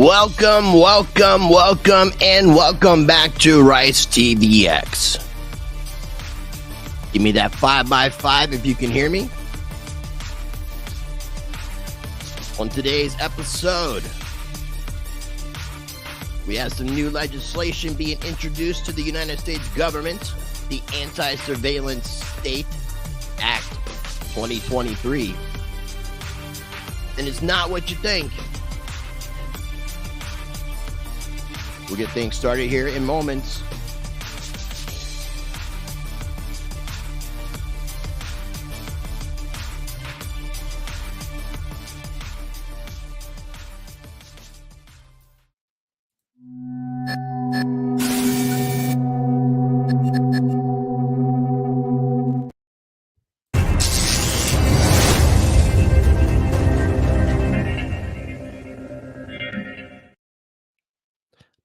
Welcome back to Rice TVX. Give me that 5x5 if you can hear me. On today's episode, we have some new legislation being introduced to the United States government, the Anti-Surveillance State Act 2023. And it's not what you think. We'll get things started here in moments.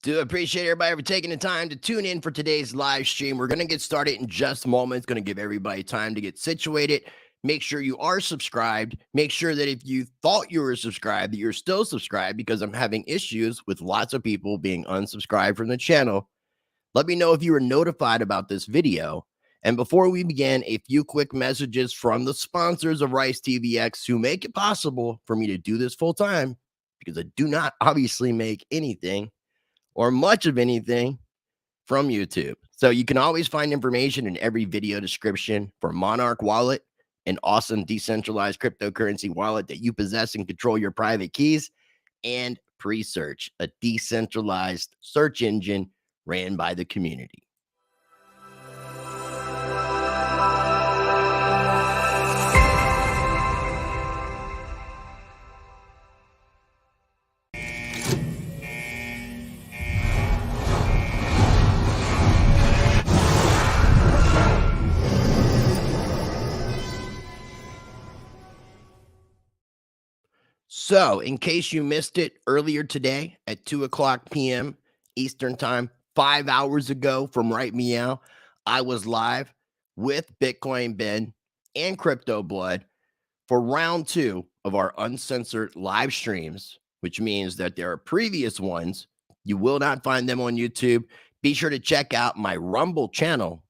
Do appreciate everybody for taking the time to tune in for today's live stream. We're going to get started in just a moment. It's going to give everybody time to get situated. Make sure you are subscribed. Make sure that if you thought you were subscribed, that you're still subscribed, because I'm having issues with lots of people being unsubscribed from the channel. Let me know if you were notified about this video. And before we begin, a few quick messages from the sponsors of Rice TVX who make it possible for me to do this full time, because I do not obviously make anything or much of anything from YouTube. So you can always find information in every video description for Monarch Wallet, an awesome decentralized cryptocurrency wallet that you possess and control your private keys, and Pre-Search, a decentralized search engine ran by the community. So, in case you missed it earlier today at 2:00 p.m. Eastern Time, 5 hours ago from Right Meow, I was live with Bitcoin Ben and Crypto Blood for round 2 of our uncensored live streams, which means that there are previous ones. You will not find them on YouTube. Be sure to check out my Rumble channel,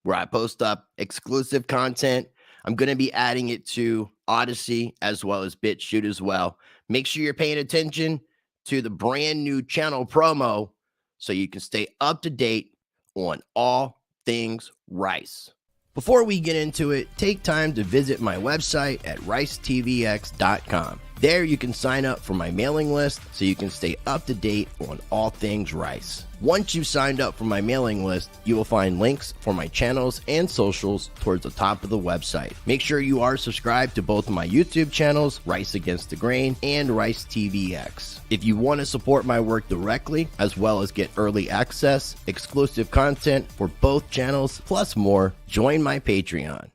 where I post up exclusive content. I'm going to be adding it to Odyssey as well as BitChute as well. Make sure you're paying attention to the brand new channel promo so you can stay up to date on all things Rice. Before we get into it, take time to visit my website at ricetvx.com. There you can sign up for my mailing list so you can stay up to date on all things Rice. Once you've signed up for my mailing list, you will find links for my channels and socials towards the top of the website. Make sure you are subscribed to both of my YouTube channels, Rice Against the Grain and Rice TVX. If you want to support my work directly, as well as get early access, exclusive content for both channels, plus more, join my Patreon.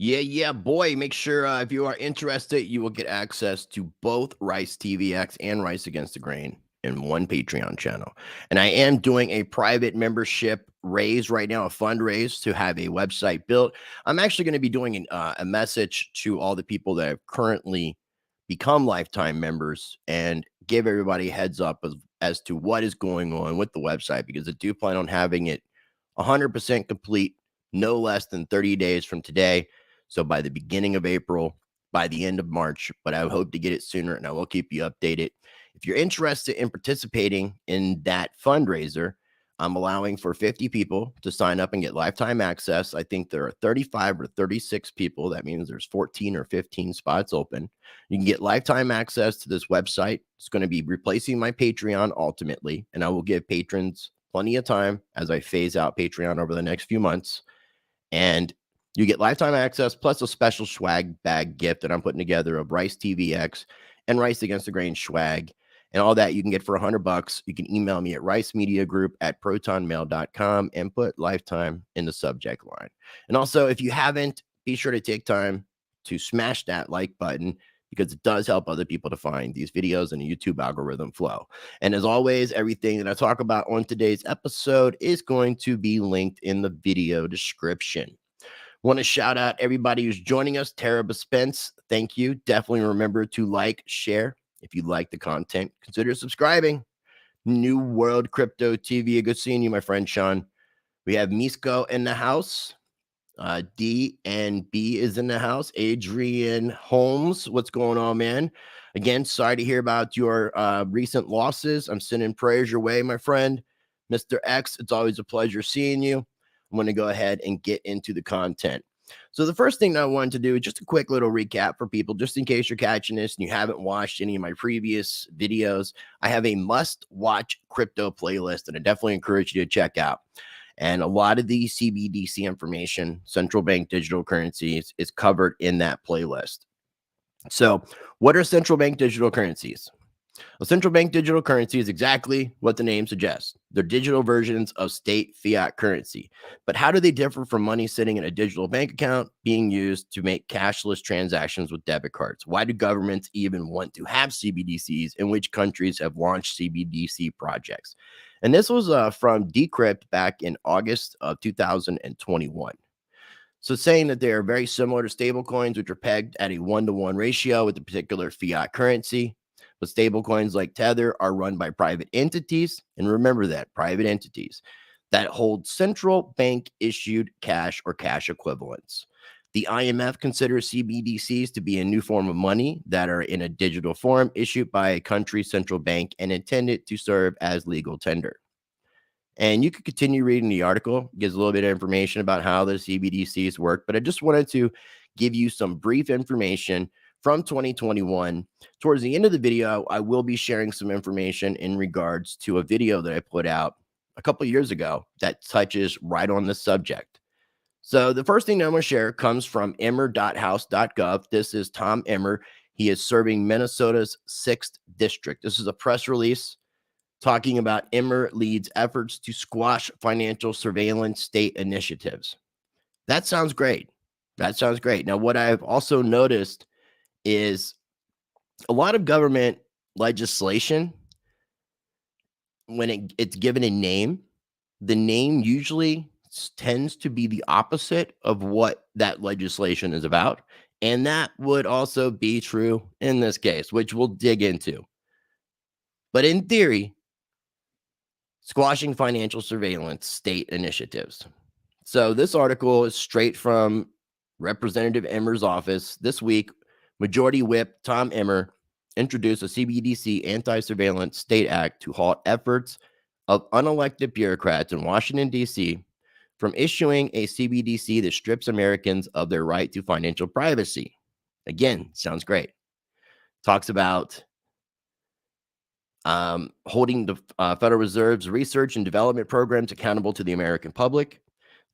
Yeah, boy. Make sure if you are interested, you will get access to both Rice TVX and Rice Against the Grain in one Patreon channel. And I am doing a private membership raise right now, a fundraise to have a website built. I'm actually going to be doing a message to all the people that have currently become lifetime members and give everybody a heads up as to what is going on with the website, because I do plan on having it 100% complete no less than 30 days from today. So by the beginning of April, by the end of March, but I hope to get it sooner, and I will keep you updated. If you're interested in participating in that fundraiser, I'm allowing for 50 people to sign up and get lifetime access. I think there are 35 or 36 people. That means there's 14 or 15 spots open. You can get lifetime access to this website. It's going to be replacing my Patreon ultimately, and I will give patrons plenty of time as I phase out Patreon over the next few months. And you get lifetime access plus a special swag bag gift that I'm putting together of Rice TVX and Rice Against the Grain swag. And all that you can get for $100. You can email me at ricemediagroup@protonmail.com and put lifetime in the subject line. And also, if you haven't, be sure to take time to smash that like button, because it does help other people to find these videos and the YouTube algorithm flow. And as always, everything that I talk about on today's episode is going to be linked in the video description. Want to shout out everybody who's joining us. Tara Spence, thank you. Definitely remember to like, share, If you like the content, consider subscribing. New World Crypto TV. Good seeing you, my friend Sean. We have Misko in the house. D and B is in the house. Adrian Holmes, what's going on, man? Again, sorry to hear about your recent losses. I'm sending prayers your way, my friend. Mr. X, it's always a pleasure seeing you. I'm going to go ahead and get into the content. So the first thing that I wanted to do is just a quick little recap for people, just in case you're catching this and you haven't watched any of my previous videos. I have a must-watch crypto playlist, and I definitely encourage you to check out. And a lot of the CBDC information, central bank digital currencies, is covered in that playlist. So, what are central bank digital currencies? A central bank digital currency is exactly what the name suggests. They're digital versions of state fiat currency. But how do they differ from money sitting in a digital bank account being used to make cashless transactions with debit cards? Why do governments even want to have CBDCs, and which countries have launched CBDC projects? And this was from Decrypt back in August of 2021. So saying that they are very similar to stablecoins, which are pegged at a 1-to-1 ratio with a particular fiat currency. But stablecoins like Tether are run by private entities. And remember that, private entities that hold central bank issued cash or cash equivalents. The IMF considers CBDCs to be a new form of money that are in a digital form issued by a country's central bank and intended to serve as legal tender. And you could continue reading the article. It gives a little bit of information about how the CBDCs work, but I just wanted to give you some brief information from 2021. Towards the end of the video, I will be sharing some information in regards to a video that I put out a couple of years ago that touches right on this subject. So the first thing that I'm going to share comes from emmer.house.gov. This is Tom Emmer. He is serving Minnesota's 6th district. This is a press release talking about Emmer leads efforts to squash financial surveillance state initiatives. That sounds great. That sounds great. Now, what I've also noticed is a lot of government legislation, when it's given a name, the name usually tends to be the opposite of what that legislation is about. And that would also be true in this case, which we'll dig into. But in theory, squashing financial surveillance state initiatives. So this article is straight from Representative Emmer's office. This week, Majority Whip Tom Emmer introduced a CBDC Anti-Surveillance State Act to halt efforts of unelected bureaucrats in Washington, D.C. from issuing a CBDC that strips Americans of their right to financial privacy. Again, sounds great. Talks about holding the Federal Reserve's research and development programs accountable to the American public.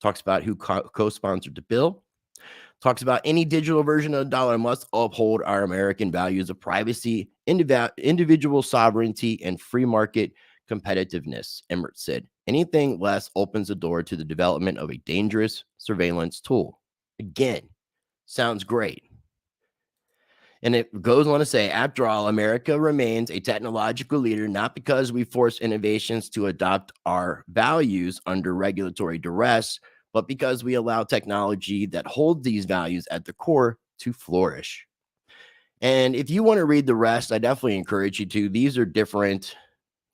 Talks about who co-sponsored the bill. Talks about any digital version of the dollar must uphold our American values of privacy, individual sovereignty, and free market competitiveness, Emmert said. Anything less opens the door to the development of a dangerous surveillance tool. Again, sounds great. And it goes on to say, after all, America remains a technological leader, not because we force innovations to adopt our values under regulatory duress, but because we allow technology that holds these values at the core to flourish. And if you want to read the rest, I definitely encourage you to. These are different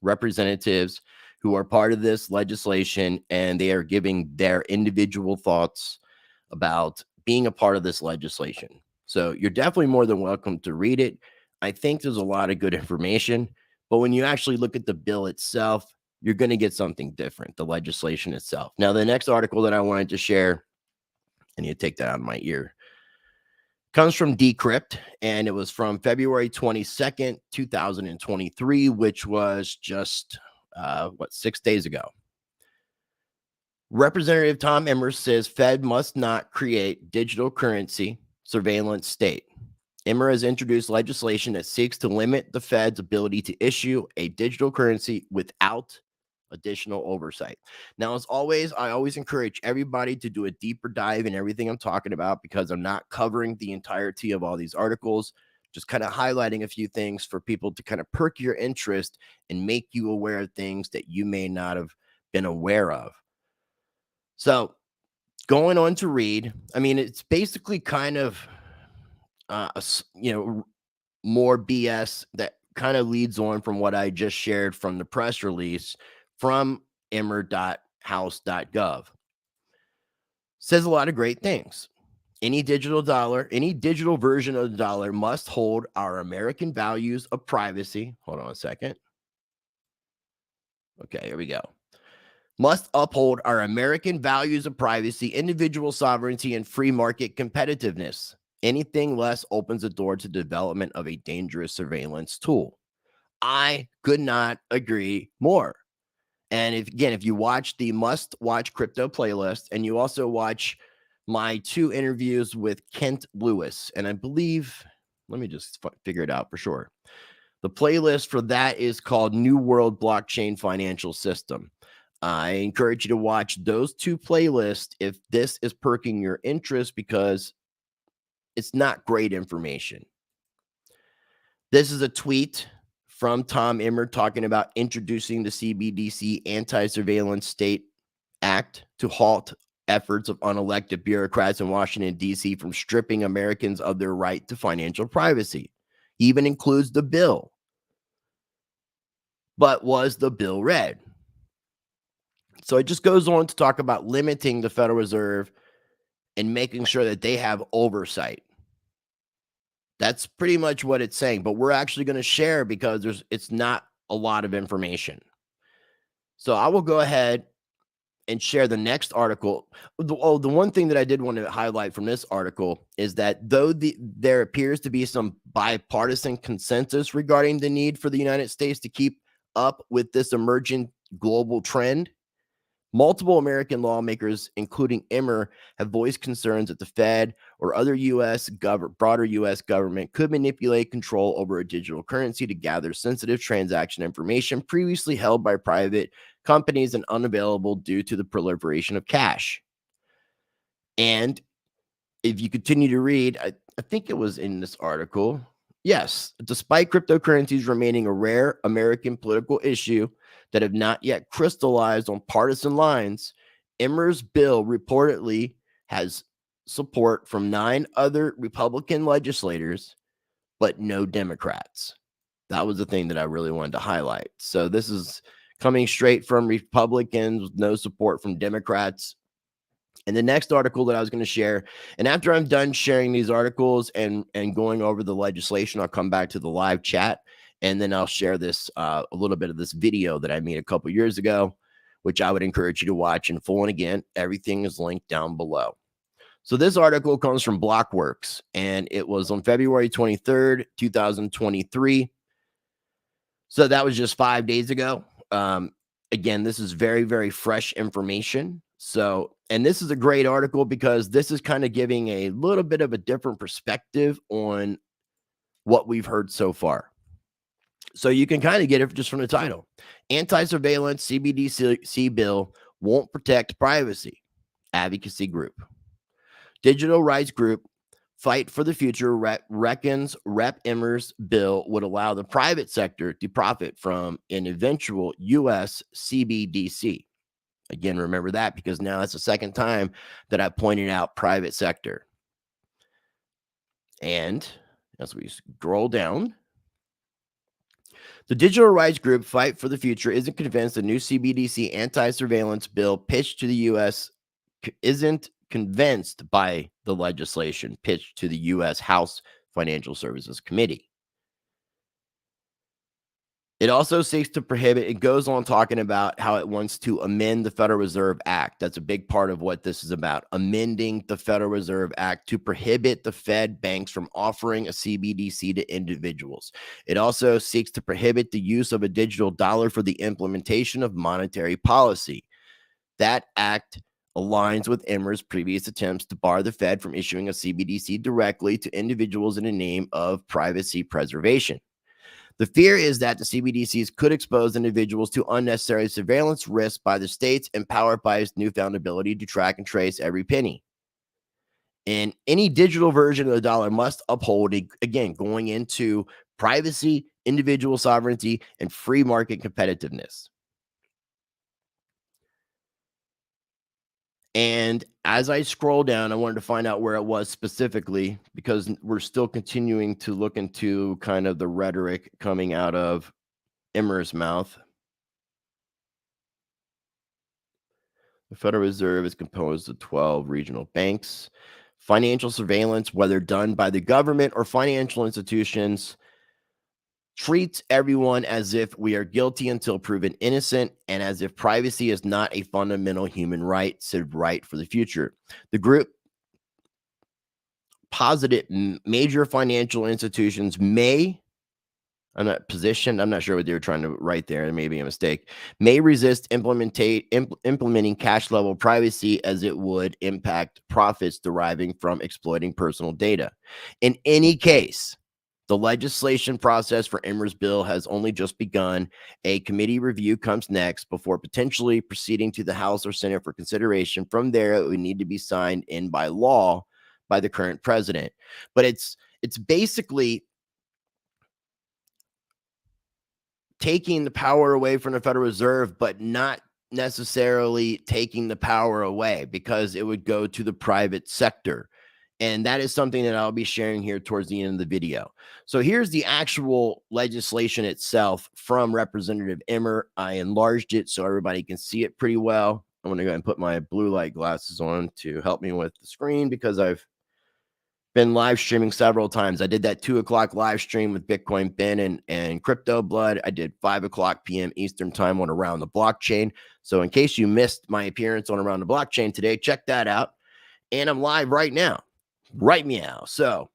representatives who are part of this legislation, and they are giving their individual thoughts about being a part of this legislation. So you're definitely more than welcome to read it. I think there's a lot of good information, but when you actually look at the bill itself, you're going to get something different, the legislation itself. Now, the next article that I wanted to share, I need to take that out of my ear, comes from Decrypt, and it was from February 22nd, 2023, which was just, 6 days ago. Representative Tom Emmer says Fed must not create digital currency surveillance state. Emmer has introduced legislation that seeks to limit the Fed's ability to issue a digital currency without additional oversight. Now, as always, I always encourage everybody to do a deeper dive in everything I'm talking about, because I'm not covering the entirety of all these articles, just kind of highlighting a few things for people to kind of perk your interest and make you aware of things that you may not have been aware of. So going on to read, I mean, it's basically kind of, more BS that kind of leads on from what I just shared from the press release from emmer.house.gov. Says a lot of great things. Any digital version of the dollar must hold our American values of privacy. Hold on a second. Okay, here we go. Must uphold our American values of privacy, individual sovereignty, and free market competitiveness. Anything less opens the door to development of a dangerous surveillance tool. I could not agree more. And if you watch the must watch crypto playlist, and you also watch my 2 interviews with Kent Lewis, and I believe, let me just figure it out for sure. The playlist for that is called New World Blockchain Financial System. I encourage you to watch those 2 playlists if this is perking your interest, because it's not great information. This is a tweet from Tom Emmer talking about introducing the CBDC Anti-Surveillance State Act to halt efforts of unelected bureaucrats in Washington, D.C. from stripping Americans of their right to financial privacy. He even includes the bill. But was the bill read? So it just goes on to talk about limiting the Federal Reserve and making sure that they have oversight. That's pretty much what it's saying, but we're actually going to share because it's not a lot of information. So I will go ahead and share the next article. The one thing that I did want to highlight from this article is that though there appears to be some bipartisan consensus regarding the need for the United States to keep up with this emerging global trend, multiple American lawmakers, including Emmer, have voiced concerns that the Fed or other broader U.S. government could manipulate control over a digital currency to gather sensitive transaction information previously held by private companies and unavailable due to the proliferation of cash. And if you continue to read, I think it was in this article. Yes, despite cryptocurrencies remaining a rare American political issue that have not yet crystallized on partisan lines, Emmer's bill reportedly has support from 9 other Republican legislators, but no Democrats. That was the thing that I really wanted to highlight. So this is coming straight from Republicans with no support from Democrats. And the next article that I was going to share, and after I'm done sharing these articles and going over the legislation, I'll come back to the live chat, and then I'll share this a little bit of this video that I made a couple years ago, which I would encourage you to watch in full. And again, everything is linked down below. So this article comes from Blockworks, and it was on February 23rd, 2023. So that was just 5 days ago. Again, this is very, very fresh information. So, and this is a great article because this is kind of giving a little bit of a different perspective on what we've heard so far. So you can kind of get it just from the title. Anti-Surveillance CBDC bill won't protect privacy. Advocacy group. Digital rights group Fight for the Future reckons Rep. Emmer's bill would allow the private sector to profit from an eventual U.S. CBDC. Again, remember that because now that's the second time that I pointed out private sector. And as we scroll down, the digital rights group Fight for the Future isn't convinced the new CBDC anti-surveillance bill pitched to the U.S. isn't convinced by the legislation pitched to the U.S. House Financial Services Committee. It also seeks to prohibit, it goes on talking about how it wants to amend the Federal Reserve Act. That's a big part of what this is about, amending the Federal Reserve Act to prohibit the Fed banks from offering a CBDC to individuals. It also seeks to prohibit the use of a digital dollar for the implementation of monetary policy. That act aligns with Emmer's previous attempts to bar the Fed from issuing a CBDC directly to individuals in the name of privacy preservation. The fear is that the CBDCs could expose individuals to unnecessary surveillance risks by the states, empowered by its newfound ability to track and trace every penny. And any digital version of the dollar must uphold, again, going into privacy, individual sovereignty, and free market competitiveness. And as I scroll down, I wanted to find out where it was specifically because we're still continuing to look into kind of the rhetoric coming out of Emmer's mouth. The Federal Reserve is composed of 12 regional banks. Financial surveillance, whether done by the government or financial institutions, treats everyone as if we are guilty until proven innocent and as if privacy is not a fundamental human right, said right for the future. The group posited major financial institutions may, I'm not sure what they were trying to write there. There may be a mistake. May resist implementing cash level privacy as it would impact profits deriving from exploiting personal data. In any case, the legislation process for Emmer's bill has only just begun. A committee review comes next before potentially proceeding to the House or Senate for consideration. From there, it would need to be signed in by law by the current president. But it's basically taking the power away from the Federal Reserve, but not necessarily taking the power away because it would go to the private sector. And that is something that I'll be sharing here towards the end of the video. So here's the actual legislation itself from Representative Emmer. I enlarged it so everybody can see it pretty well. I'm going to go ahead and put my blue light glasses on to help me with the screen because I've been live streaming several times. I did that 2:00 live stream with Bitcoin Ben and Crypto Blood. I did 5:00 p.m. Eastern time on Around the Blockchain. So in case you missed my appearance on Around the Blockchain today, check that out. And I'm live right now. Right meow. So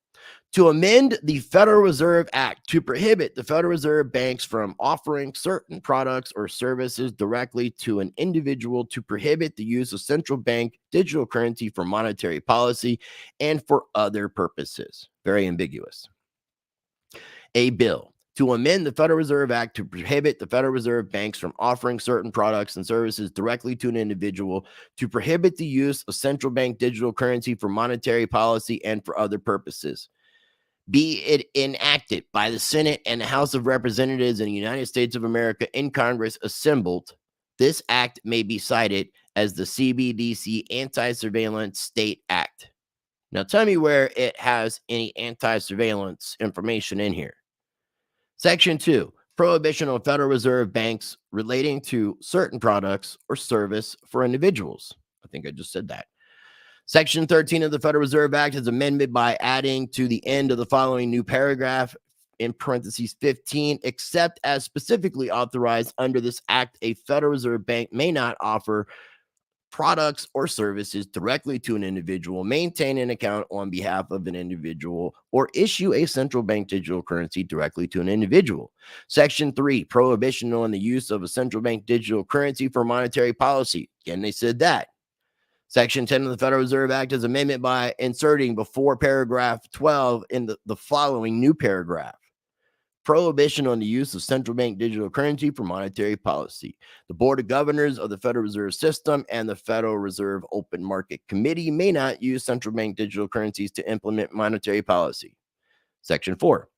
to amend the Federal Reserve Act to prohibit the Federal Reserve banks from offering certain products or services directly to an individual, to prohibit the use of central bank digital currency for monetary policy and for other purposes. Very ambiguous. A bill to amend the Federal Reserve Act to prohibit the Federal Reserve banks from offering certain products and services directly to an individual, to prohibit the use of central bank digital currency for monetary policy and for other purposes. Be it enacted by the Senate and the House of Representatives in the United States of America in Congress assembled, this act may be cited as the CBDC Anti-Surveillance State Act. Now tell me where it has any anti-surveillance information in here. Section 2, prohibition on Federal Reserve banks relating to certain products or service for individuals. I think I just said that. Section 13 of the Federal Reserve Act is amended by adding to the end of the following new paragraph, in parentheses 15, except as specifically authorized under this act, a Federal Reserve bank may not offer products or services directly to an individual, maintain an account on behalf of an individual, or issue a central bank digital currency directly to an individual. Section 3, prohibition on the use of a central bank digital currency for monetary policy. Again, they said that. Section 10 of the Federal Reserve Act is amendment by inserting before paragraph 12 in the following new paragraph. Prohibition on the use of central bank digital currency for monetary policy. The Board of Governors of the Federal Reserve System and the Federal Reserve Open Market Committee may not use central bank digital currencies to implement monetary policy. Section 4.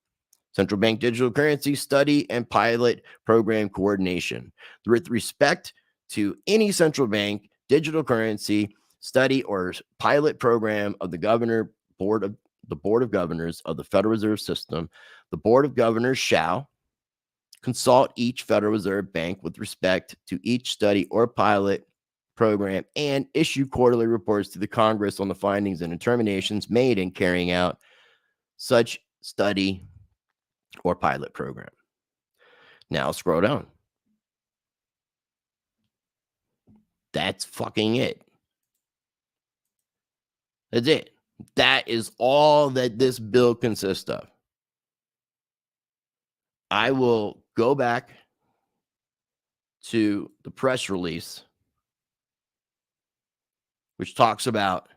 Central bank digital currency study and pilot program coordination. With respect to any central bank digital currency study or pilot program of the Board of Governors of the Federal Reserve System, the Board of Governors shall consult each Federal Reserve bank with respect to each study or pilot program and issue quarterly reports to the Congress on the findings and determinations made in carrying out such study or pilot program. Now scroll down. That's fucking it. That's it. That is all that this bill consists of. I will go back to the press release, which talks about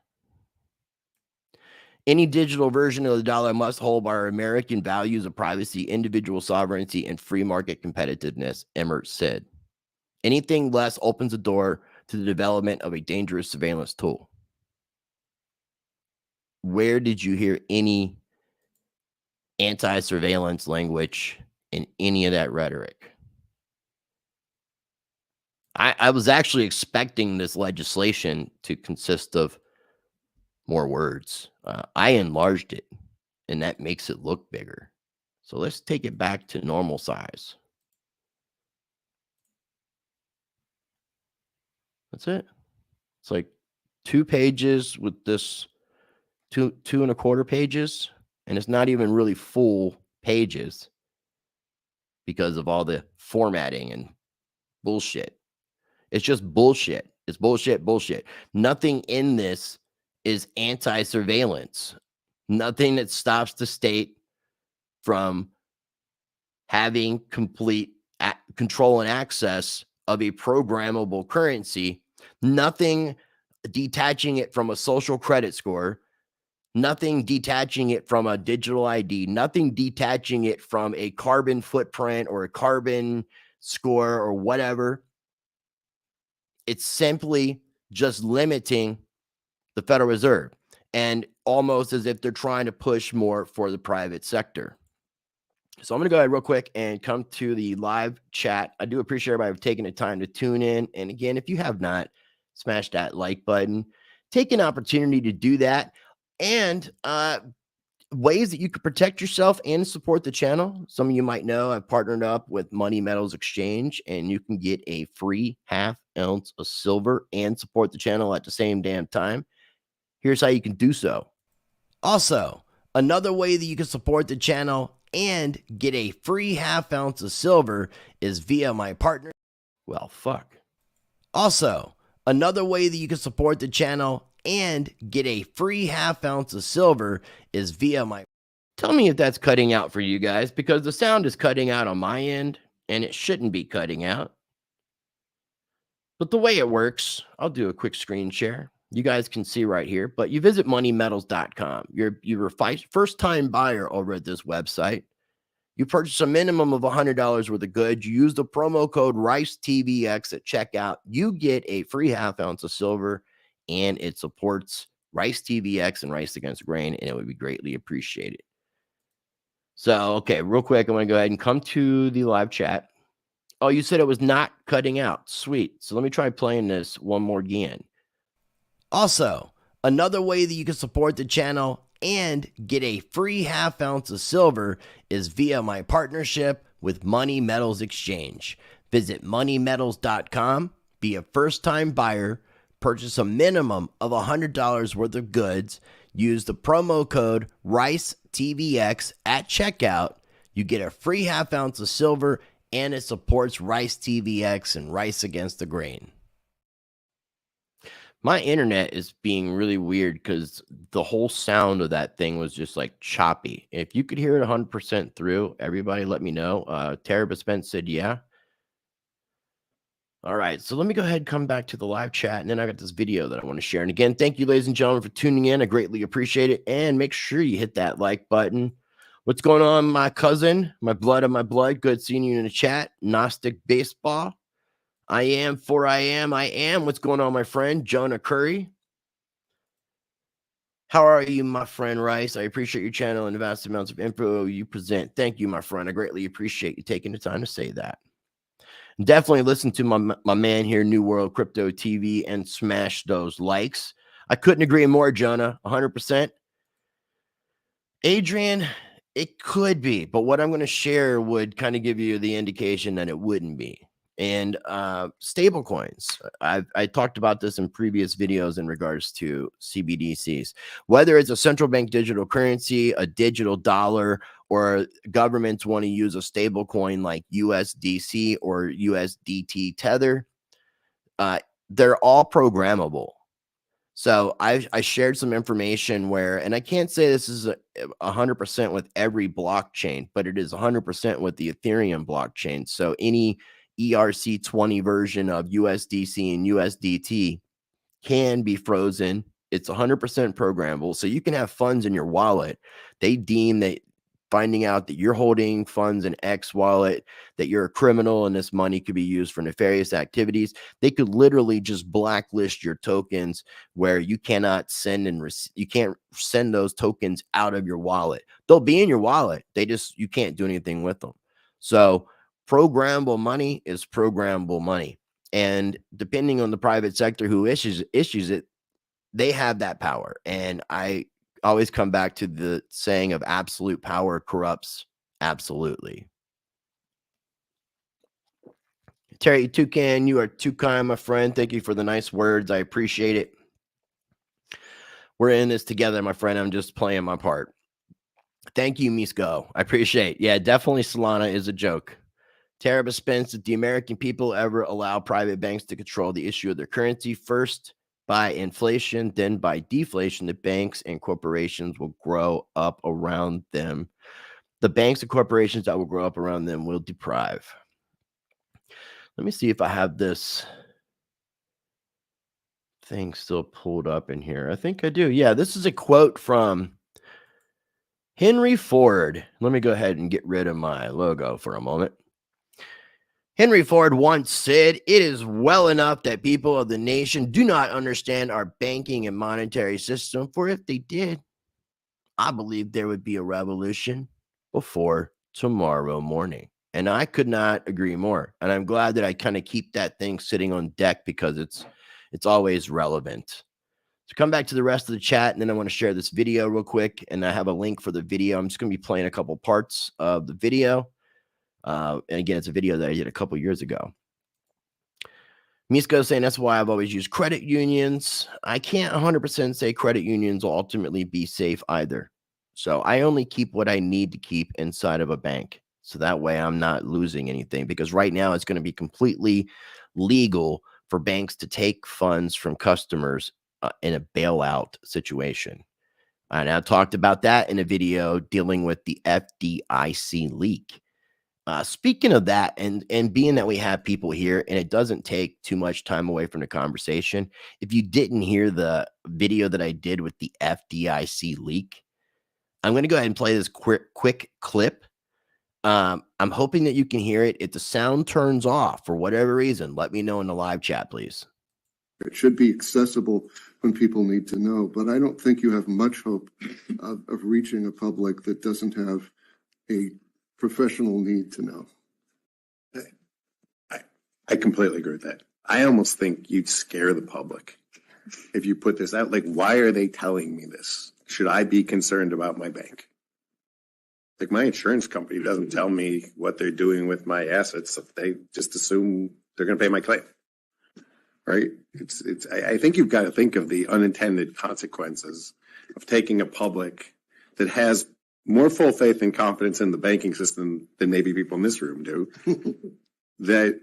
any digital version of the dollar must hold our American values of privacy, individual sovereignty, and free market competitiveness, Emmer said. Anything less opens the door to the development of a dangerous surveillance tool. Where did you hear any anti-surveillance language in any of that rhetoric? I was actually expecting this legislation to consist of more words. I enlarged it, and that makes it look bigger. So let's take it back to normal size. That's it. It's like 2 pages with this two and a quarter pages, and it's not even really full pages because of all the formatting and bullshit. It's just bullshit. It's bullshit, bullshit. Nothing in this is anti-surveillance. Nothing that stops the state from having complete control and access of a programmable currency. Nothing detaching it from a social credit score. Nothing detaching it from a digital ID. Nothing detaching it from a carbon footprint or a carbon score or whatever. It's simply just limiting the Federal Reserve, and almost as if they're trying to push more for the private sector. So I'm going to go ahead real quick and come to the live chat. I do appreciate everybody taking the time to tune in. And again, if you have not, smash that like button. Take an opportunity to do that. And ways that you can protect yourself and support the channel. Some of you might know I've partnered up with Money Metals Exchange, and you can get a free ½ ounce of silver and support the channel at the same damn time. Here's how you can do so. Also, another way that you can support the channel and get a free ½ ounce of silver is via my partner. Well, fuck. Also, another way that you can support the channel and get a free ½ ounce of silver is via my. Tell me if that's cutting out for you guys, because the sound is cutting out on my end and it shouldn't be cutting out. But the way it works, I'll do a quick screen share. You guys can see right here, but you visit moneymetals.com. You're a first-time buyer over at this website. You purchase a minimum of $100 worth of goods. You use the promo code RICETVX at checkout. You get a free ½ ounce of silver, and it supports Rice TVX and Rice Against the Grain, and it would be greatly appreciated. So, okay, real quick, I'm going to go ahead and come to the live chat. Oh, you said it was not cutting out. Sweet. So let me try playing this one more again. Also, another way that you can support the channel and get a free ½ ounce of silver is via my partnership with Money Metals Exchange. Visit moneymetals.com, be a first-time buyer, purchase a minimum of $100 worth of goods, use the promo code RICETVX at checkout. You get a free ½ ounce of silver, and it supports Rice TVX and Rice Against the Grain. My internet is being really weird because the whole sound of that thing was just like choppy. If you could hear it 100% through, everybody let me know. Tara Spence said, yeah. All right, so let me go ahead and come back to the live chat, and then I got this video that I want to share. And again, thank you, ladies and gentlemen, for tuning in. I greatly appreciate it. And make sure you hit that like button. What's going on, my cousin, my blood of my blood? Good seeing you in the chat. Gnostic Baseball. I am. What's going on, my friend? Jonah Curry. How are you, my friend Rice? I appreciate your channel and the vast amounts of info you present. Thank you, my friend. I greatly appreciate you taking the time to say that. Definitely listen to my man here, New World Crypto TV, and smash those likes. I couldn't agree more, Jonah. 100%. Adrian, it could be, but what I'm going to share would kind of give you the indication that it wouldn't be. And stable coins. I talked about this in previous videos in regards to CBDCs. Whether it's a central bank digital currency, a digital dollar, or governments want to use a stable coin like USDC or USDT Tether, they're all programmable. So I shared some information where, and I can't say this is 100% with every blockchain, but it is 100% with the Ethereum blockchain. So any ERC20 version of USDC and USDT can be frozen. It's 100% programmable. So you can have funds in your wallet. They deem that finding out that you're holding funds in X wallet, that you're a criminal and this money could be used for nefarious activities. They could literally just blacklist your tokens where you cannot send and you can't send those tokens out of your wallet. They'll be in your wallet. You can't do anything with them. So programmable money is programmable money. And depending on the private sector who issues it, they have that power. And I always come back to the saying of absolute power corrupts absolutely. Terry Toucan, you are too kind, my friend. Thank you for the nice words. I appreciate it. We're in this together, my friend. I'm just playing my part. Thank you, Misko. I appreciate it. Yeah, definitely Solana is a joke. Terrible Spence, did the American people ever allow private banks to control the issue of their currency? First by inflation, then by deflation, the banks and corporations will grow up around them. The banks and corporations that will grow up around them will deprive. Let me see if I have this thing still pulled up in here. I think I do. Yeah, this is a quote from Henry Ford. Let me go ahead and get rid of my logo for a moment. Henry Ford once said, "It is well enough that people of the nation do not understand our banking and monetary system, for if they did, I believe there would be a revolution before tomorrow morning." And I could not agree more. And I'm glad that I kind of keep that thing sitting on deck because it's always relevant. So come back to the rest of the chat, and then I want to share this video real quick. And I have a link for the video. I'm just going to be playing a couple parts of the video. And again, it's a video that I did a couple years ago. Misko saying that's why I've always used credit unions. I can't 100% say credit unions will ultimately be safe either. So I only keep what I need to keep inside of a bank. So that way I'm not losing anything, because right now it's going to be completely legal for banks to take funds from customers in a bailout situation. And I talked about that in a video dealing with the FDIC leak. Speaking of that, and being that we have people here and it doesn't take too much time away from the conversation, if you didn't hear the video that I did with the FDIC leak, I'm going to go ahead and play this quick clip. I'm hoping that you can hear it. If the sound turns off for whatever reason, let me know in the live chat, please. It should be accessible when people need to know, but I don't think you have much hope of reaching a public that doesn't have a professional need to know. I completely agree with that. I almost think you'd scare the public if you put this out. Like, why are they telling me this? Should I be concerned about my bank? Like, my insurance company doesn't tell me what they're doing with my assets. They just assume they're going to pay my claim, right? I think you've got to think of the unintended consequences of taking a public that has more full faith and confidence in the banking system than maybe people in this room do. That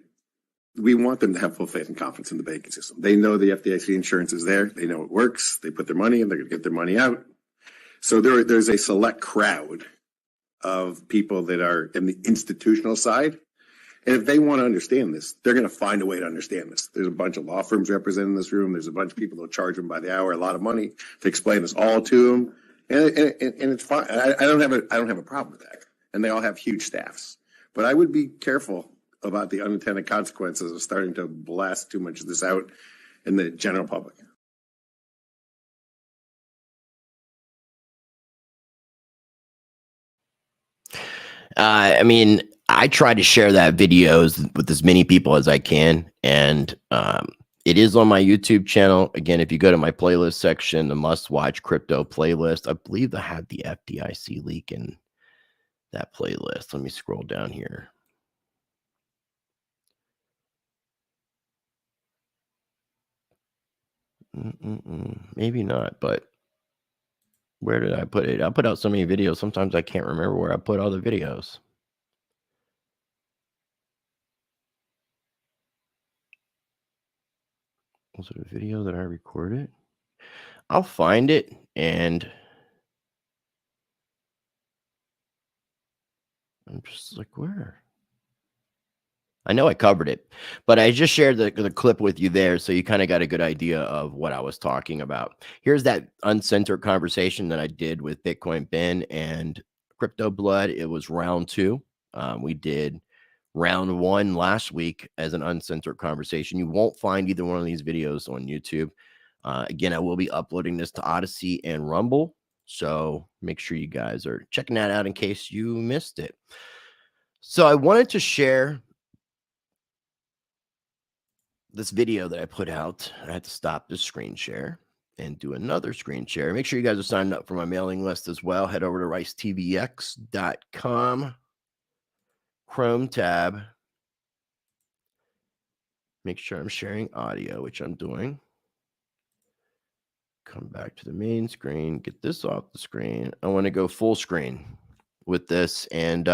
we want them to have full faith and confidence in the banking system. They know the FDIC insurance is there. They know it works. They put their money in. They're going to get their money out. So there's a select crowd of people that are in the institutional side. And if they want to understand this, they're going to find a way to understand this. There's a bunch of law firms represented in this room. There's a bunch of people that charge them by the hour a lot of money to explain this all to them. And it's fine. I don't have a problem with that. And they all have huge staffs. But I would be careful about the unintended consequences of starting to blast too much of this out in the general public. I mean, I try to share that videos with as many people as I can. And it is on my YouTube channel. Again, if you go to my playlist section, the must watch crypto playlist, I believe I have the FDIC leak in that playlist. Let me scroll down here. Maybe not, but where did I put it? I put out so many videos. Sometimes I can't remember where I put all the videos. Was it a video that I recorded? I'll find it, and I'm just like, where? I know I covered it, but I just shared the clip with you there, so you kind of got a good idea of what I was talking about. Here's that uncensored conversation that I did with Bitcoin Ben and Crypto Blood. It was round 2. We did round 1 last week as an uncensored conversation. You won't find either one of these videos on YouTube. Again, I will be uploading this to Odyssey and Rumble, so make sure you guys are checking that out in case you missed it. So I wanted to share this video that I put out, I had to stop this screen share and do another screen share. Make sure you guys are signed up for my mailing list as well. Head over to ricetvx.com, Chrome tab. Make sure I'm sharing audio, which I'm doing. Come back to the main screen, get this off the screen. I want to go full screen with this and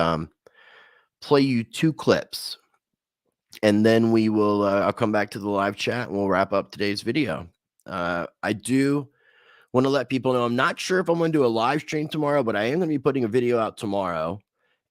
play you 2 clips. And then we will, I'll come back to the live chat and we'll wrap up today's video. I do want to let people know, I'm not sure if I'm going to do a live stream tomorrow, but I am going to be putting a video out tomorrow.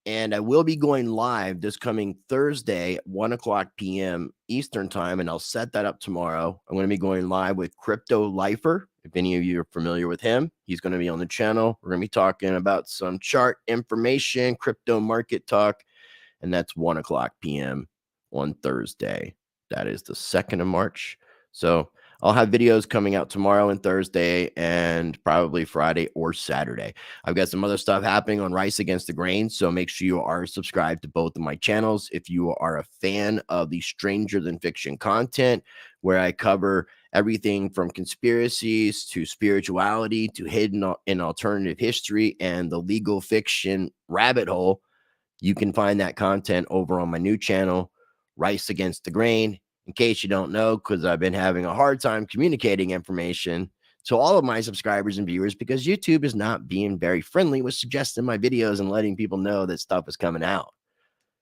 And I will be going live this coming Thursday, 1:00 p.m. Eastern time, and I'll set that up tomorrow. I'm going to be going live with Crypto Lifer. If any of you are familiar with him, he's going to be on the channel. We're going to be talking about some chart information, crypto market talk, and that's 1:00 p.m. on Thursday. That is the 2nd of March. So I'll have videos coming out tomorrow and Thursday and probably Friday or Saturday. I've got some other stuff happening on Rice Against the Grain, so make sure you are subscribed to both of my channels. If you are a fan of the Stranger Than Fiction content, where I cover everything from conspiracies to spirituality to hidden and alternative history and the legal fiction rabbit hole, you can find that content over on my new channel, Rice Against the Grain. In case you don't know, because I've been having a hard time communicating information to all of my subscribers and viewers because YouTube is not being very friendly with suggesting my videos and letting people know that stuff is coming out.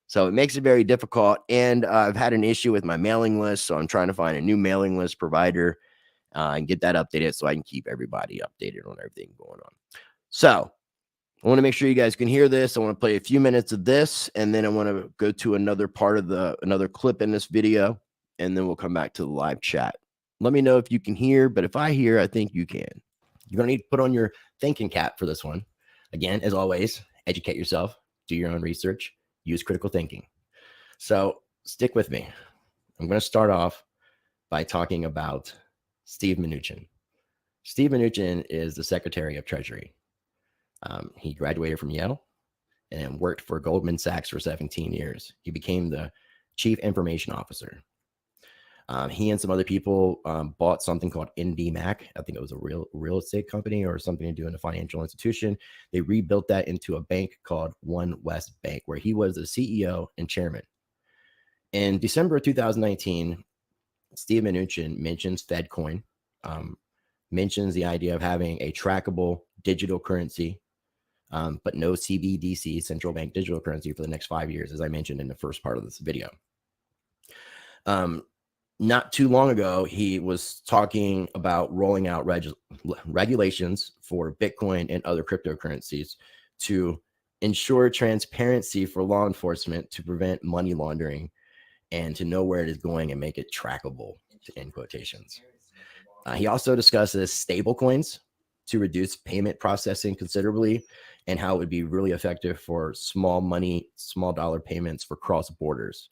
So it makes it very difficult. And I've had an issue with my mailing list. So I'm trying to find a new mailing list provider and get that updated so I can keep everybody updated on everything going on. So I want to make sure you guys can hear this. I want to play a few minutes of this, and then I want to go to another part of another clip in this video, and then we'll come back to the live chat. Let me know if you can hear, but if I hear, I think you can. You're going to need to put on your thinking cap for this one. Again, as always, educate yourself, do your own research, use critical thinking. So stick with me. I'm going to start off by talking about Steve Mnuchin. Steve Mnuchin is the Secretary of Treasury. He graduated from Yale and worked for Goldman Sachs for 17 years. He became the Chief Information Officer. He and some other people bought something called NDMAC. I think it was a real estate company or something to do in a financial institution. They rebuilt that into a bank called One West Bank, where he was the CEO and chairman. In December of 2019, Steve Mnuchin mentions FedCoin, mentions the idea of having a trackable digital currency, but no CBDC, central bank digital currency, for the next 5 years, as I mentioned in the first part of this video. Not too long ago, he was talking about rolling out regulations for Bitcoin and other cryptocurrencies to ensure transparency for law enforcement, to prevent money laundering, and to know where it is going and make it trackable, in quotations. He also discusses stable coins to reduce payment processing considerably, and how it would be really effective for small dollar payments for cross borders.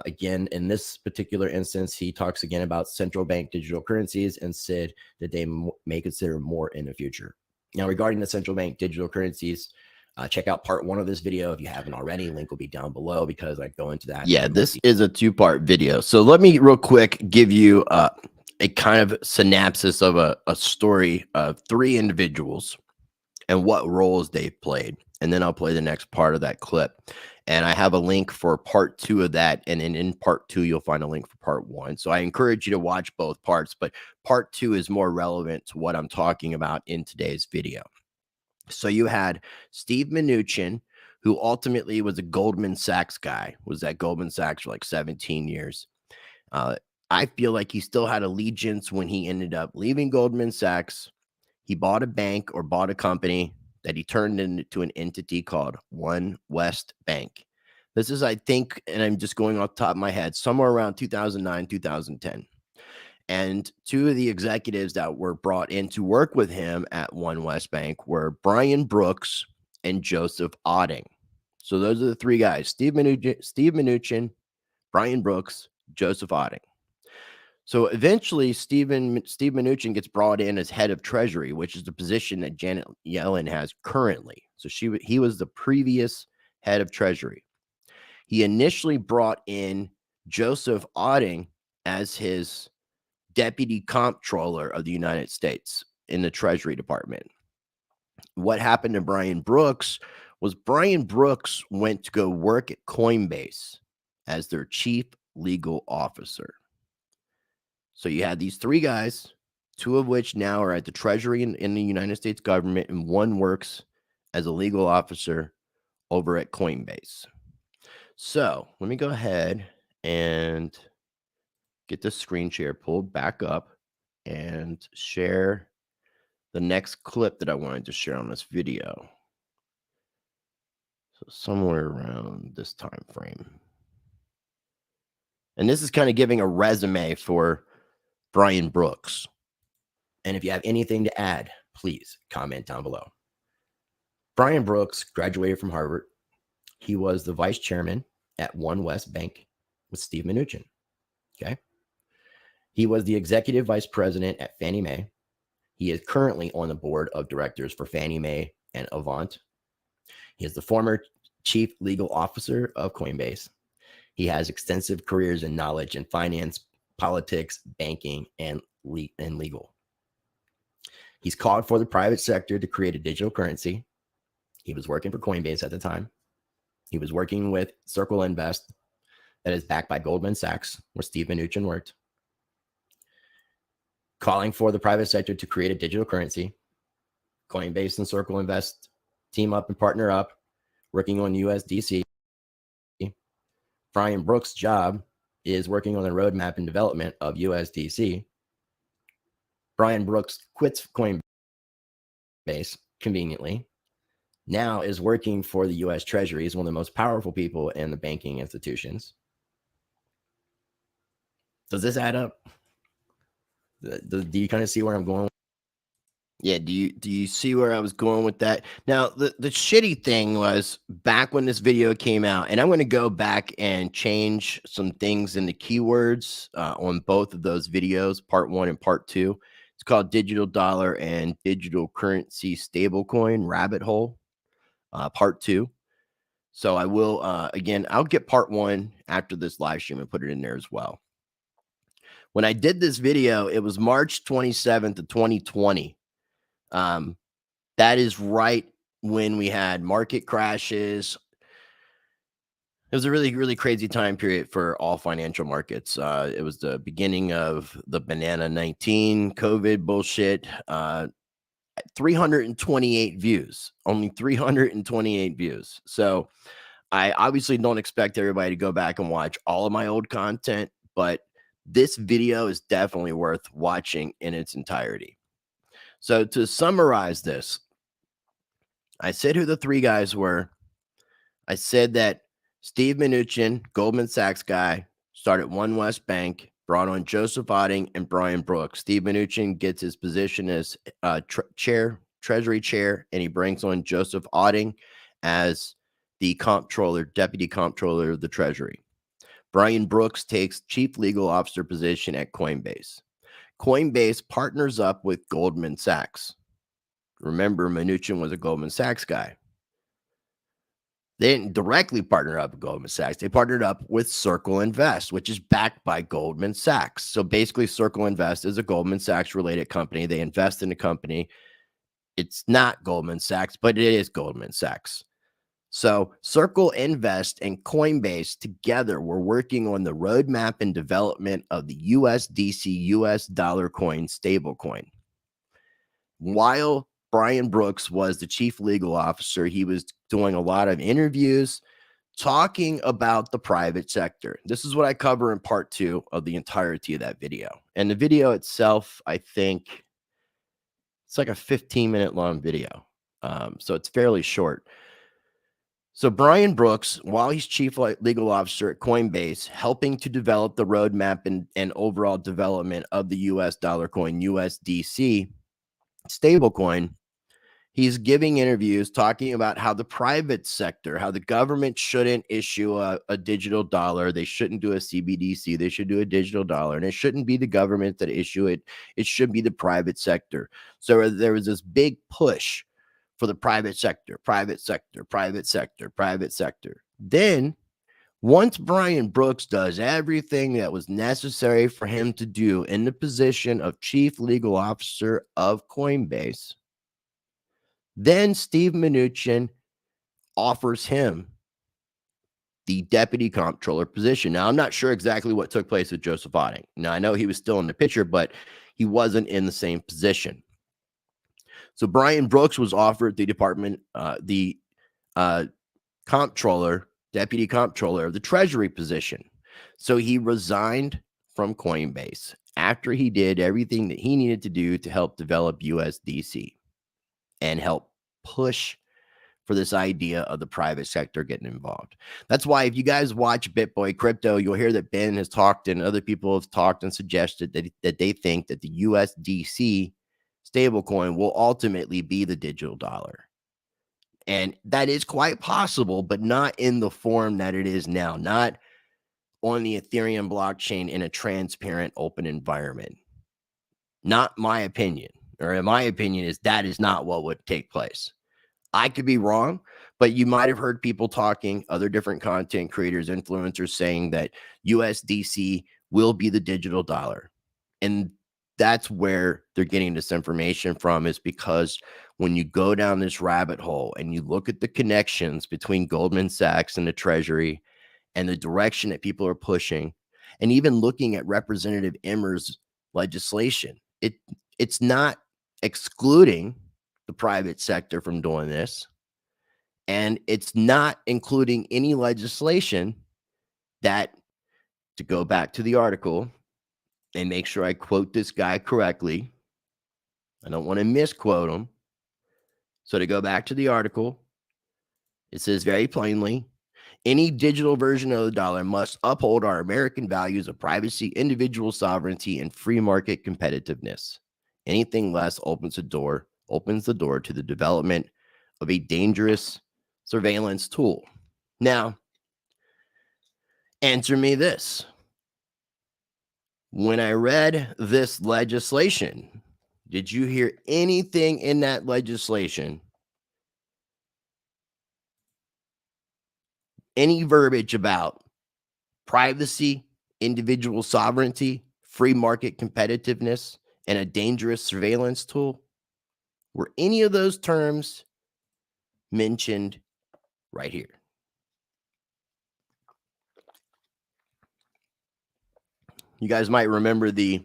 Again, in this particular instance, he talks again about central bank digital currencies and said that they may consider more in the future. Now, regarding the central bank digital currencies, check out part 1 of this video if you haven't already. Link will be down below because I go into that. Yeah, this is a 2-part video. So let me real quick give you a kind of synopsis of a story of 3 individuals and what roles they've played. And then I'll play the next part of that clip. And I have a link for part 2 of that. And then in part 2, you'll find a link for part 1. So I encourage you to watch both parts, but part 2 is more relevant to what I'm talking about in today's video. So you had Steve Mnuchin, who ultimately was a Goldman Sachs guy, was at Goldman Sachs for like 17 years. I feel like he still had allegiance when he ended up leaving Goldman Sachs. He bought a bank or bought a company that he turned into an entity called One West Bank. This is, I think, and I'm just going off the top of my head, somewhere around 2009, 2010. And 2 of the executives that were brought in to work with him at One West Bank were Brian Brooks and Joseph Otting. So those are the 3 guys: Steve Mnuchin, Brian Brooks, Joseph Otting. So eventually, Steve Mnuchin gets brought in as head of Treasury, which is the position that Janet Yellen has currently. So he was the previous head of Treasury. He initially brought in Joseph Otting as his deputy comptroller of the United States in the Treasury Department. What happened to Brian Brooks was Brian Brooks went to go work at Coinbase as their chief legal officer. So you had these three guys, two of which now are at the Treasury in the United States government, and one works as a legal officer over at Coinbase. So let me go ahead and get the screen share pulled back up and share the next clip that I wanted to share on this video. So somewhere around this time frame. And this is kind of giving a resume for Brian Brooks. And if you have anything to add, please comment down below. Brian Brooks graduated from Harvard. He was the vice chairman at One West Bank with Steve Mnuchin. Okay. He was the executive vice president at Fannie Mae. He is currently on the board of directors for Fannie Mae and Avant. He is the former chief legal officer of Coinbase. He has extensive careers and knowledge in finance, politics, banking, and legal. He's called for the private sector to create a digital currency. He was working for Coinbase at the time. He was working with Circle Invest, that is backed by Goldman Sachs, where Steve Mnuchin worked. Calling for the private sector to create a digital currency. Coinbase and Circle Invest team up and partner up, working on USDC. Brian Brooks' job is working on the roadmap and development of USDC. Brian Brooks quits Coinbase conveniently. Now is working for the U.S. Treasury, is one of the most powerful people in the banking institutions. Does this add up? Do you kind of see where I'm going? Yeah, do you see where I was going with that? Now, the shitty thing was back when this video came out, and I'm going to go back and change some things in the keywords on both of those videos, part 1 and part 2. It's called Digital Dollar and Digital Currency Stablecoin Rabbit Hole, part 2. So I will, again, I'll get part 1 after this live stream and put it in there as well. When I did this video, it was March 27th of 2020. That is right when we had market crashes. It was a really, really crazy time period for all financial markets. It was the beginning of the Banana 19 COVID bullshit. 328 views, only 328 views. So I obviously don't expect everybody to go back and watch all of my old content, but this video is definitely worth watching in its entirety. So to summarize this, I said who the three guys were. I said that Steve Mnuchin, Goldman Sachs guy, started One West Bank, brought on Joseph Otting and Brian Brooks. Steve Mnuchin gets his position as Treasury chair, and he brings on Joseph Otting as the deputy comptroller of the Treasury. Brian Brooks takes chief legal officer position at Coinbase. Coinbase partners up with Goldman Sachs. Remember, Mnuchin was a Goldman Sachs guy. They didn't directly partner up with Goldman Sachs. They partnered up with Circle Invest, which is backed by Goldman Sachs. So basically, Circle Invest is a Goldman Sachs related company. They invest in a company. It's not Goldman Sachs, but it is Goldman Sachs. So Circle Invest and Coinbase together were working on the roadmap and development of the USDC US dollar coin stablecoin. While Brian Brooks was the chief legal officer, he was doing a lot of interviews talking about the private sector. This is what I cover in part 2 of the entirety of that video. And the video itself, I think it's like a 15-minute long video. So it's fairly short. So Brian Brooks, while he's chief legal officer at Coinbase, helping to develop the roadmap and overall development of the US dollar coin, USDC stablecoin, he's giving interviews talking about how the private sector, how the government shouldn't issue a digital dollar. They shouldn't do a CBDC. They should do a digital dollar. And it shouldn't be the government that issue it. It should be the private sector. So there was this big push for the private sector, private sector, private sector, private sector. Then Once Brian Brooks does everything that was necessary for him to do in the position of chief legal officer of Coinbase, then Steve Mnuchin offers him the deputy comptroller position. Now, I'm not sure exactly what took place with Joseph Otting. Now, I know he was still in the picture, but he wasn't in the same position. So Brian Brooks was offered the department, the comptroller, deputy comptroller of the Treasury position. So he resigned from Coinbase after he did everything that he needed to do to help develop USDC and help push for this idea of the private sector getting involved. That's why if you guys watch BitBoy Crypto, you'll hear that Ben has talked and other people have talked and suggested that they think that the USDC stablecoin will ultimately be the digital dollar. And that is quite possible, but not in the form that it is now, not on the Ethereum blockchain in a transparent, open environment. Not my opinion, or in my opinion is that is not what would take place. I could be wrong, but you might have heard people talking, other different content creators, influencers saying that USDC will be the digital dollar. And that's where they're getting this information from, is because when you go down this rabbit hole and you look at the connections between Goldman Sachs and the Treasury and the direction that people are pushing, and even looking at Representative Emmer's legislation, it's not excluding the private sector from doing this. And it's not including any legislation that, to go back to the article and make sure I quote this guy correctly, I don't want to misquote him. So to go back to the article, it says very plainly, any digital version of the dollar must uphold our American values of privacy, individual sovereignty, and free market competitiveness. Anything less opens the door to the development of a dangerous surveillance tool. Now, answer me this. When I read this legislation, did you hear anything in that legislation, any verbiage about privacy, individual sovereignty, free market competitiveness, and a dangerous surveillance tool? Were any of those terms mentioned right here? You guys might remember the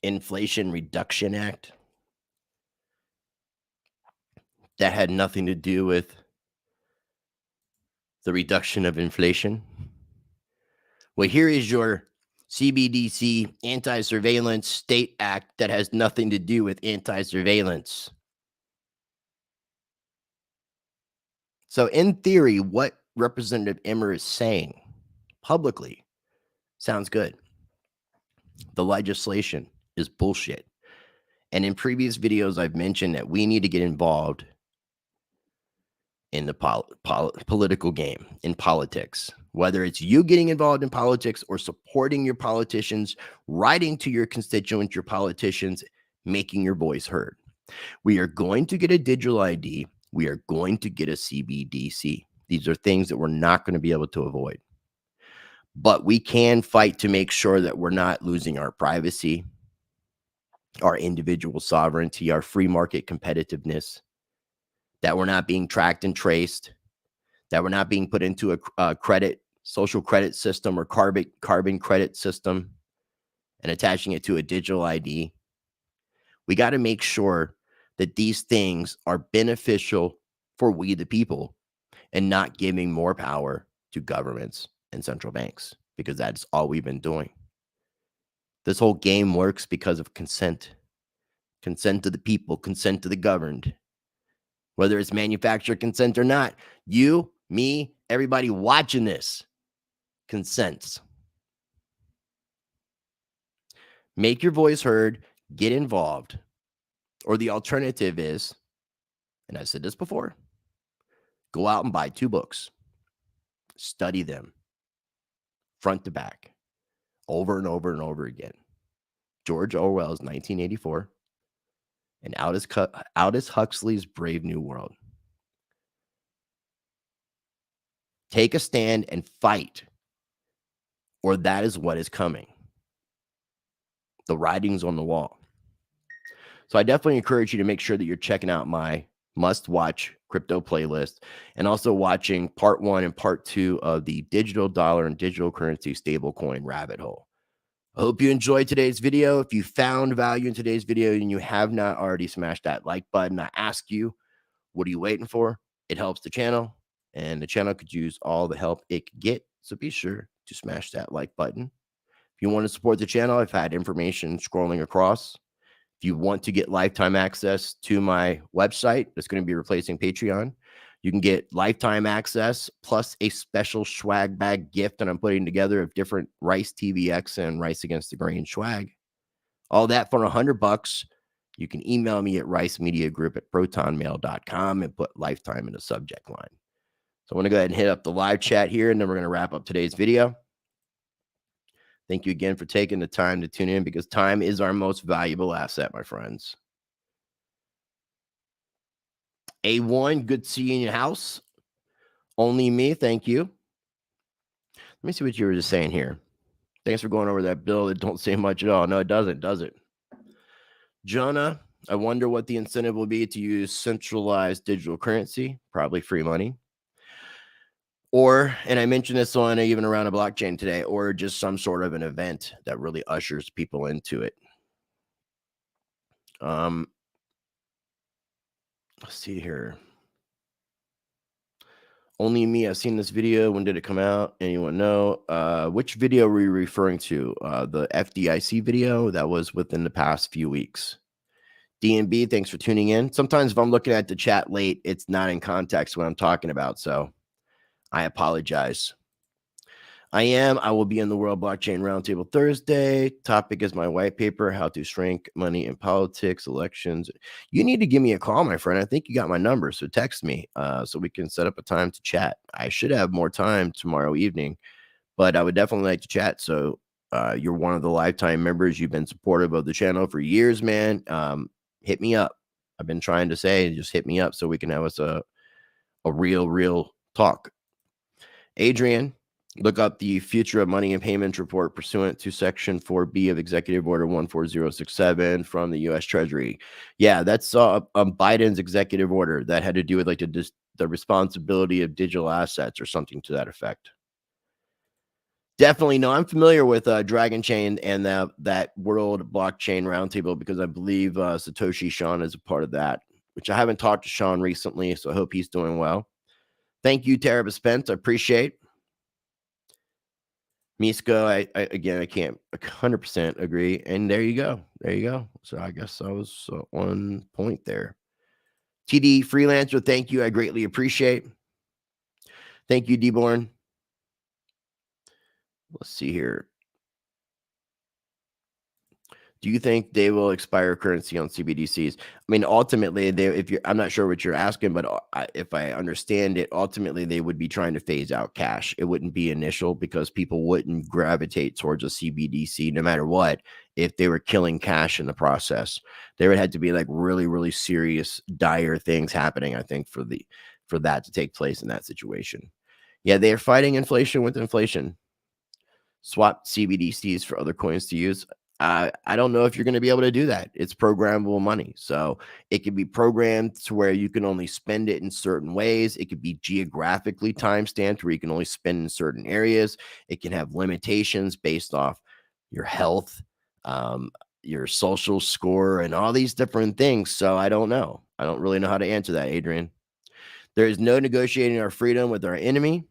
Inflation Reduction Act. That had nothing to do with the reduction of inflation. Well, here is your CBDC Anti-Surveillance State Act that has nothing to do with anti-surveillance. So in theory, what Representative Emmer is saying publicly sounds good. The legislation is bullshit. And in previous videos, I've mentioned that we need to get involved in the political game, in politics. Whether it's you getting involved in politics or supporting your politicians, writing to your constituents, your politicians, making your voice heard. We are going to get a digital ID. We are going to get a CBDC. These are things that we're not going to be able to avoid. But we can fight to make sure that we're not losing our privacy, our individual sovereignty, our free market competitiveness, that we're not being tracked and traced, that we're not being put into a social credit system or carbon credit system and attaching it to a digital ID. We got to make sure that these things are beneficial for we the people and not giving more power to governments and central banks, because that's all we've been doing. This whole game works because of consent. Consent to the people, consent to the governed. Whether it's manufacturer consent or not, you, me, everybody watching this consents. Make your voice heard, get involved. Or the alternative is, and I've said this before, go out and buy 2 books. Study them front to back, over and over and over again. George Orwell's 1984 and Aldous Huxley's Brave New World. Take a stand and fight, or that is what is coming. The writing's on the wall. So I definitely encourage you to make sure that you're checking out my must-watch crypto playlist and also watching part 1 and part 2 of the digital dollar and digital currency stablecoin rabbit hole. I hope you enjoyed today's video. If you found value in today's video and you have not already smashed that like button, I ask you, what are you waiting for? It helps the channel, and the channel could use all the help it could get. So be sure to smash that like button. If you want to support the channel, I've had information scrolling across. If you want to get lifetime access to my website, that's going to be replacing Patreon. You can get lifetime access plus a special swag bag gift that I'm putting together of different Rice TVX and Rice Against the Grain swag. All that for $100. You can email me at ricemediagroup@protonmail.com and put lifetime in the subject line. So I'm going to go ahead and hit up the live chat here, and then we're going to wrap up today's video. Thank you again for taking the time to tune in, because time is our most valuable asset, my friends. A1, good to see you in your house. Only me, thank you. Let me see what you were just saying here. Thanks for going over that bill that don't say much at all. No, it doesn't, does it? Jonah, I wonder what the incentive will be to use centralized digital currency, probably free money. Or, and I mentioned this on even around a blockchain today, or just some sort of an event that really ushers people into it. Let's see here. Only me. I've seen this video. When did it come out? Anyone know? Which video were you referring to? The FDIC video that was within the past few weeks. DNB, thanks for tuning in. Sometimes if I'm looking at the chat late, it's not in context what I'm talking about. So I apologize. I will be in the World Blockchain Roundtable Thursday. Topic is my white paper, how to shrink money in politics, elections. You need to give me a call, my friend. I think you got my number, so text me so we can set up a time to chat. I should have more time tomorrow evening, but I would definitely like to chat. So you're one of the lifetime members. You've been supportive of the channel for years, man. Hit me up. I've been trying to say, just hit me up so we can have us a real talk. Adrian, look up the Future of Money and Payments report pursuant to Section 4B of Executive Order 14067 from the U.S. Treasury. Yeah, that's Biden's executive order that had to do with like the responsibility of digital assets or something to that effect. Definitely, no, I'm familiar with Dragon Chain and that World Blockchain Roundtable, because I believe Satoshi Sean is a part of that, which I haven't talked to Sean recently, so I hope he's doing well. Thank you, Tara Spence. I appreciate. Misko, I can't 100% agree. And there you go. There you go. So I guess I was on point there. TD Freelancer, thank you. I greatly appreciate. Thank you, Deborn. Let's see here. Do you think they will expire currency on CBDCs? I mean, ultimately, I'm not sure what you're asking, but if I understand it, ultimately they would be trying to phase out cash. It wouldn't be initial, because people wouldn't gravitate towards a CBDC no matter what if they were killing cash in the process. There would have to be like really, really serious, dire things happening, I think, for that to take place in that situation. Yeah, they are fighting inflation with inflation. Swap CBDCs for other coins to use. I don't know if you're going to be able to do that. It's programmable money. So it can be programmed to where you can only spend it in certain ways. It could be geographically time-stamped where you can only spend in certain areas. It can have limitations based off your health, your social score, and all these different things. So I don't know. I don't really know how to answer that, Adrian. There is no negotiating our freedom with our enemy.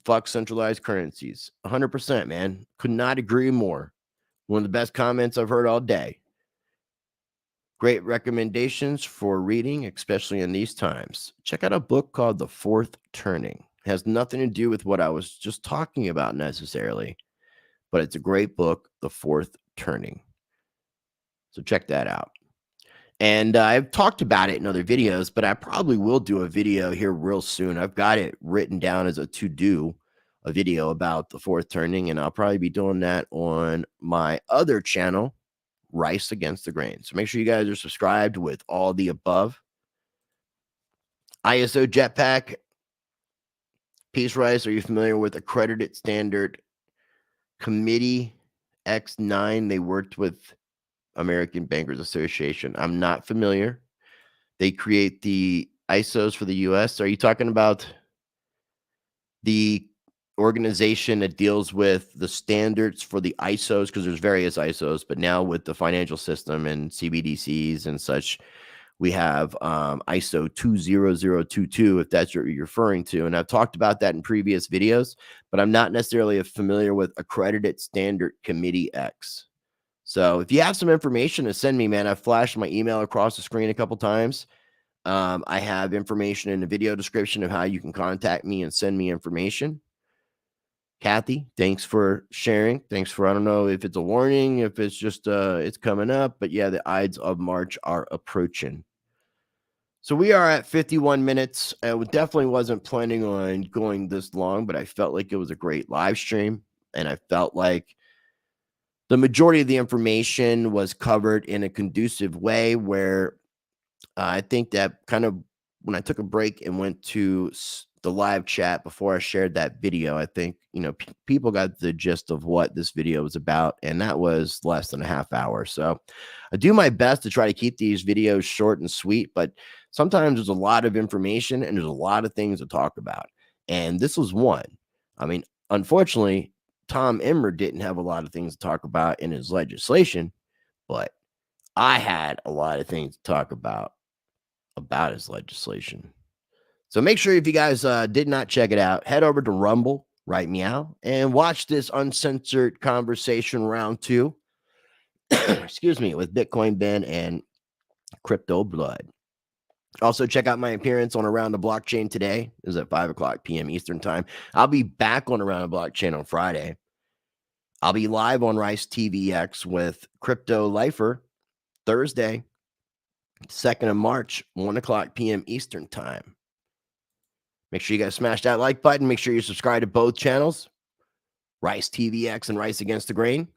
Fuck centralized currencies. 100%, man. Could not agree more. One of the best comments I've heard all day. Great recommendations for reading, especially in these times. Check out a book called The Fourth Turning. It has nothing to do with what I was just talking about necessarily, but it's a great book, The Fourth Turning. So check that out. And I've talked about it in other videos, but I probably will do a video here real soon. I've got it written down as a to-do, a video about the fourth turning, and I'll probably be doing that on my other channel, Rice Against the Grain. So make sure you guys are subscribed with all the above. ISO Jetpack, Peace Rice, are you familiar with Accredited Standard Committee X9? They worked with American Bankers Association. I'm not familiar. They create the ISOs for the US. Are you talking about the organization that deals with the standards for the ISOs? Because there's various ISOs, but now with the financial system and CBDCs and such, we have ISO 20022, if that's what you're referring to. And I've talked about that in previous videos, but I'm not necessarily familiar with Accredited Standard Committee X. So if you have some information to send me, man, I've flashed my email across the screen a couple times. I have information in the video description of how you can contact me and send me information. Kathy, thanks for sharing. Thanks for, I don't know if it's a warning, if it's just, it's coming up, but yeah, the Ides of March are approaching. So we are at 51 minutes. I definitely wasn't planning on going this long, but I felt like it was a great live stream. And I felt like the majority of the information was covered in a conducive way where I think that kind of when I took a break and went to the live chat before I shared that video, I think, you know, people got the gist of what this video was about. And that was less than a half hour. So I do my best to try to keep these videos short and sweet, but sometimes there's a lot of information and there's a lot of things to talk about. And this was one. I mean, unfortunately, Tom Emmer didn't have a lot of things to talk about in his legislation, but I had a lot of things to talk about his legislation. So make sure if you guys did not check it out, head over to Rumble, right meow, and watch this uncensored conversation round 2. Excuse me, with Bitcoin Ben and Crypto Blood. Also, check out my appearance on Around the Blockchain today. It is at 5:00 p.m. Eastern Time. I'll be back on Around the Blockchain on Friday. I'll be live on Rice TVX with Crypto Lifer Thursday, 2nd of March, 1:00 p.m. Eastern Time. Make sure you guys smash that like button. Make sure you subscribe to both channels, Rice TVX and Rice Against the Grain.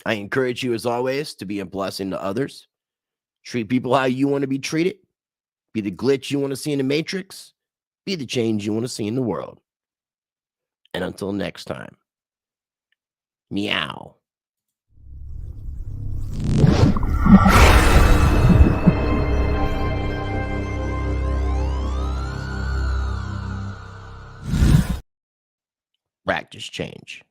I encourage you, as always, to be a blessing to others. Treat people how you want to be treated. Be the glitch you want to see in the matrix. Be the change you want to see in the world. And until next time, meow. Practice change.